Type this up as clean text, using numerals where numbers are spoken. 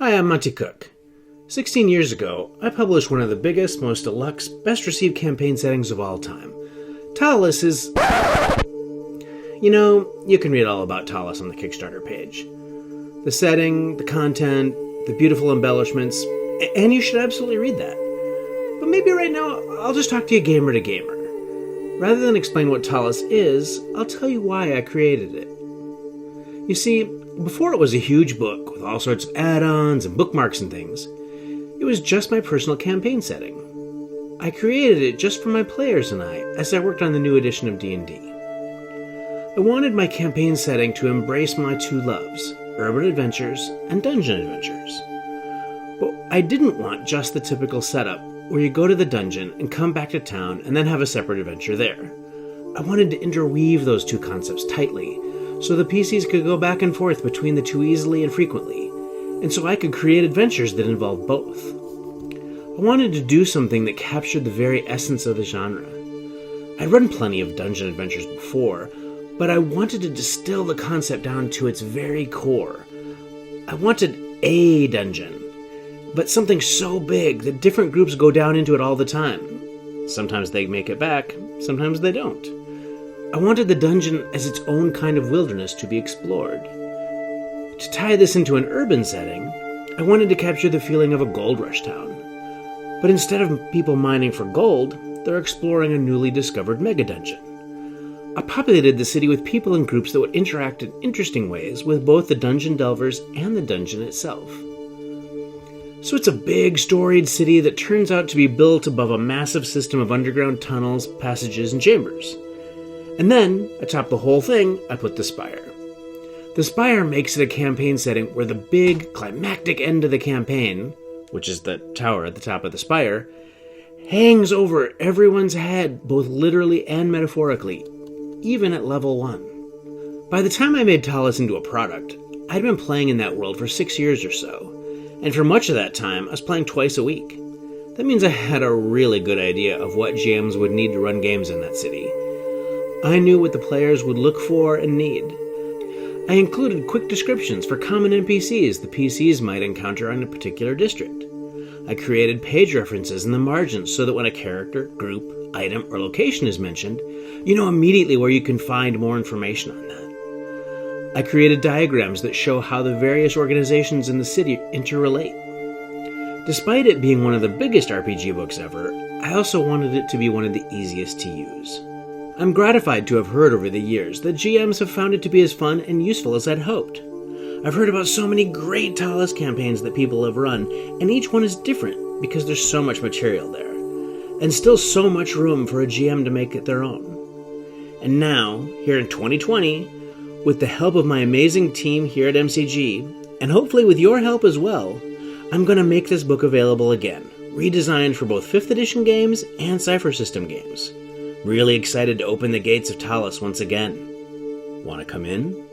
Hi, I'm Monte Cook. 16 years ago, I published one of the biggest, most deluxe, best-received campaign settings of all time. Ptolus is... You can read all about Ptolus on the Kickstarter page. The setting, the content, the beautiful embellishments, and you should absolutely read that. But maybe right now, I'll just talk to you gamer to gamer. Rather than explain what Ptolus is, I'll tell you why I created it. You see, before it was a huge book with all sorts of add-ons and bookmarks and things, it was just my personal campaign setting. I created it just for my players and I, as I worked on the new edition of D&D. I wanted my campaign setting to embrace my two loves, urban adventures and dungeon adventures. But I didn't want just the typical setup where you go to the dungeon and come back to town and then have a separate adventure there. I wanted to interweave those two concepts tightly so the PCs could go back and forth between the two easily and frequently, and so I could create adventures that involved both. I wanted to do something that captured the very essence of the genre. I'd run plenty of dungeon adventures before, but I wanted to distill the concept down to its very core. I wanted a dungeon, but something so big that different groups go down into it all the time. Sometimes they make it back, sometimes they don't. I wanted the dungeon as its own kind of wilderness to be explored. To tie this into an urban setting, I wanted to capture the feeling of a gold rush town. But instead of people mining for gold, they're exploring a newly discovered mega dungeon. I populated the city with people and groups that would interact in interesting ways with both the dungeon delvers and the dungeon itself. So it's a big, storied city that turns out to be built above a massive system of underground tunnels, passages, and chambers. And then, atop the whole thing, I put the Spire. The Spire makes it a campaign setting where the big, climactic end of the campaign, which is the tower at the top of the Spire, hangs over everyone's head, both literally and metaphorically, even at level 1. By the time I made Ptolus into a product, I'd been playing in that world for 6 years or so, and for much of that time, I was playing twice a week. That means I had a really good idea of what GMs would need to run games in that city. I knew what the players would look for and need. I included quick descriptions for common NPCs the PCs might encounter in a particular district. I created page references in the margins so that when a character, group, item, or location is mentioned, you know immediately where you can find more information on that. I created diagrams that show how the various organizations in the city interrelate. Despite it being one of the biggest RPG books ever, I also wanted it to be one of the easiest to use. I'm gratified to have heard over the years that GMs have found it to be as fun and useful as I'd hoped. I've heard about so many great Ptolus campaigns that people have run, and each one is different because there's so much material there, and still so much room for a GM to make it their own. And now, here in 2020, with the help of my amazing team here at MCG, and hopefully with your help as well, I'm going to make this book available again, redesigned for both 5th edition games and Cypher System games. Really excited to open the gates of Ptolus once again. Want to come in?